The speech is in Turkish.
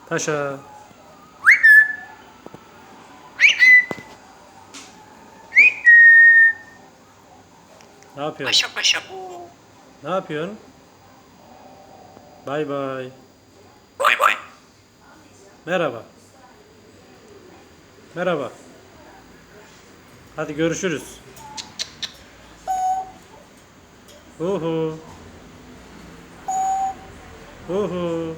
Taşa. Ne yapıyorsun? Paşa paşa bu. Ne yapıyorsun? Bay bay. Bay bay. Merhaba. Merhaba. Hadi görüşürüz. Uhu. Uhu.